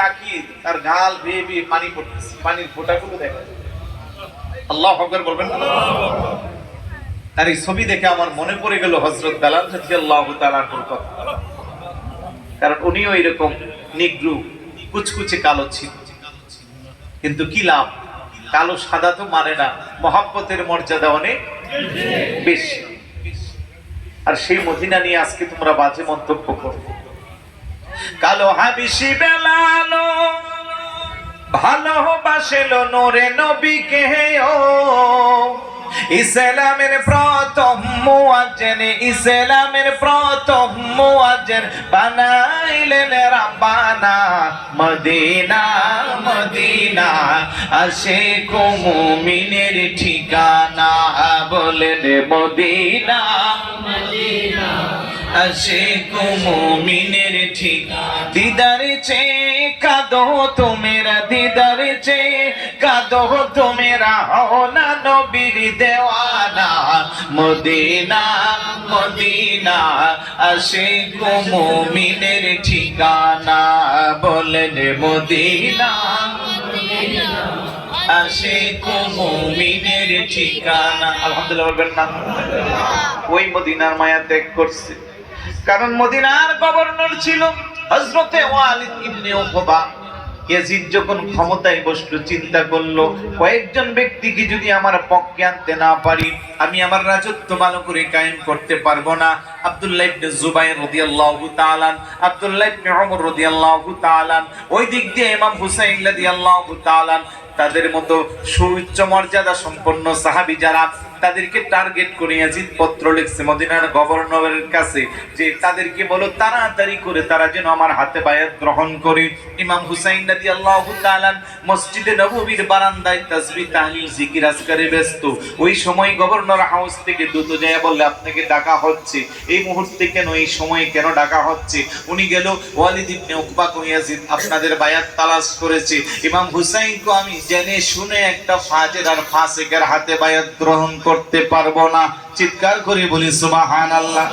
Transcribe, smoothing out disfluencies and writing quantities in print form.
তাকিয়ে তার গাল বেয়ে বেয়ে পানি পড়তেছে, পানির ফোঁটাগুলো দেখা যায়। আল্লাহু আকবার বলবেন না? আর এই ছবি দেখে আমার মনে পড়ে গেল হযরত বেলাল রাদিয়াল্লাহু তাআলা আনহুর কথা। কারণ উনিও এরকম নিগ্রু কুচকুচে কালো ছিল, কিন্তু কি লাভ, কালো সাদা তো মানে না, মহব্বতের মর্যাদা অনেক বেশি। আর সেই মদিনা নিয়ে আজকে তোমরা বাজে মন্তব্য করো। কালো হাবিশি বেলাল ভালোবাসিলো নূরে নবীকে, ও ইসলামের প্রথম মুয়াজ্জিন, ইসলামের প্রথম মুয়াজ্জিন বানাইলেন রাব্বানা মদিনা মদিনা, আশিক মুমিনের ঠিকানা, বলেন মদিনা মদিনা, আশিক মুমিনের ঠিকানা। দিদার চেয়ে কাঁদো তোমেরা, দিদার চেয়ে কাঁদো তোমেরা, হও না নবীর দেওয়ানা মদিনা মদিনা, আশিক মুমিনের ঠিকানা, বলেন মদিনা মদিনা, আশিক মুমিনের ঠিকানা। আলহামদুলিল্লাহ বলবেন না? ওই মদিনার মায়া ত্যাগ করছে, কারণ মদিনার গভর্নর ছিল হযরতে ওয়ালিদ ইবনে উকবা। ইয়াজিদ যখন ক্ষমতায় বসলো, চিন্তা করলো কয়েকজন ব্যক্তিকে যদি আমার পক্ষে আনতে না পারি, আমি আমার রাজত্ব ভালো করে কায়েম করতে পারবো না। আব্দুল্লাহ ইবনে জুবাইর রাদিয়াল্লাহু তাআলা, আব্দুল্লাহ ইবনে ওমর রাদিয়াল্লাহু তাআলা, ওই দিক দিয়ে ইমাম হুসাইন রাদিয়াল্লাহু তাআলা, তাদের মতো সুউচ্চ মর্যাদা সম্পন্ন সাহাবী যারা, তাদেরকে টার্গেট করে ইয়াজিদ পত্র লিখছে মদিনার গভর্নরের কাছে যে তাদেরকে বলো তাড়াতাড়ি করে তারা যেন আমার হাতে বায়াত গ্রহণ করে। ইমাম হুসাইন রাদিয়াল্লাহু তাআলা মসজিদে নববীর বারান্দায় তাসবিহ তাহলিল জিকির আজকারে ব্যস্ত। ওই সময় গভর্নর হাউস থেকে দ্রুত যায় বললে আপনাকে ডাকা হচ্ছে। এই মুহূর্তে কেন, এই সময় কেন ডাকা হচ্ছে? উনি গেল ওয়ালিদ ইবনে উকবা কো ইয়াজিদ আপনাদের বায়াত তালাশ করেছে। ইমাম হুসাইন কো আমি জেনে শুনে একটা ফাজির আর ফাসিকের হাতে বায়াত গ্রহণ করতে পারবো না। চিৎকার করে বলি সুবহানাল্লাহ।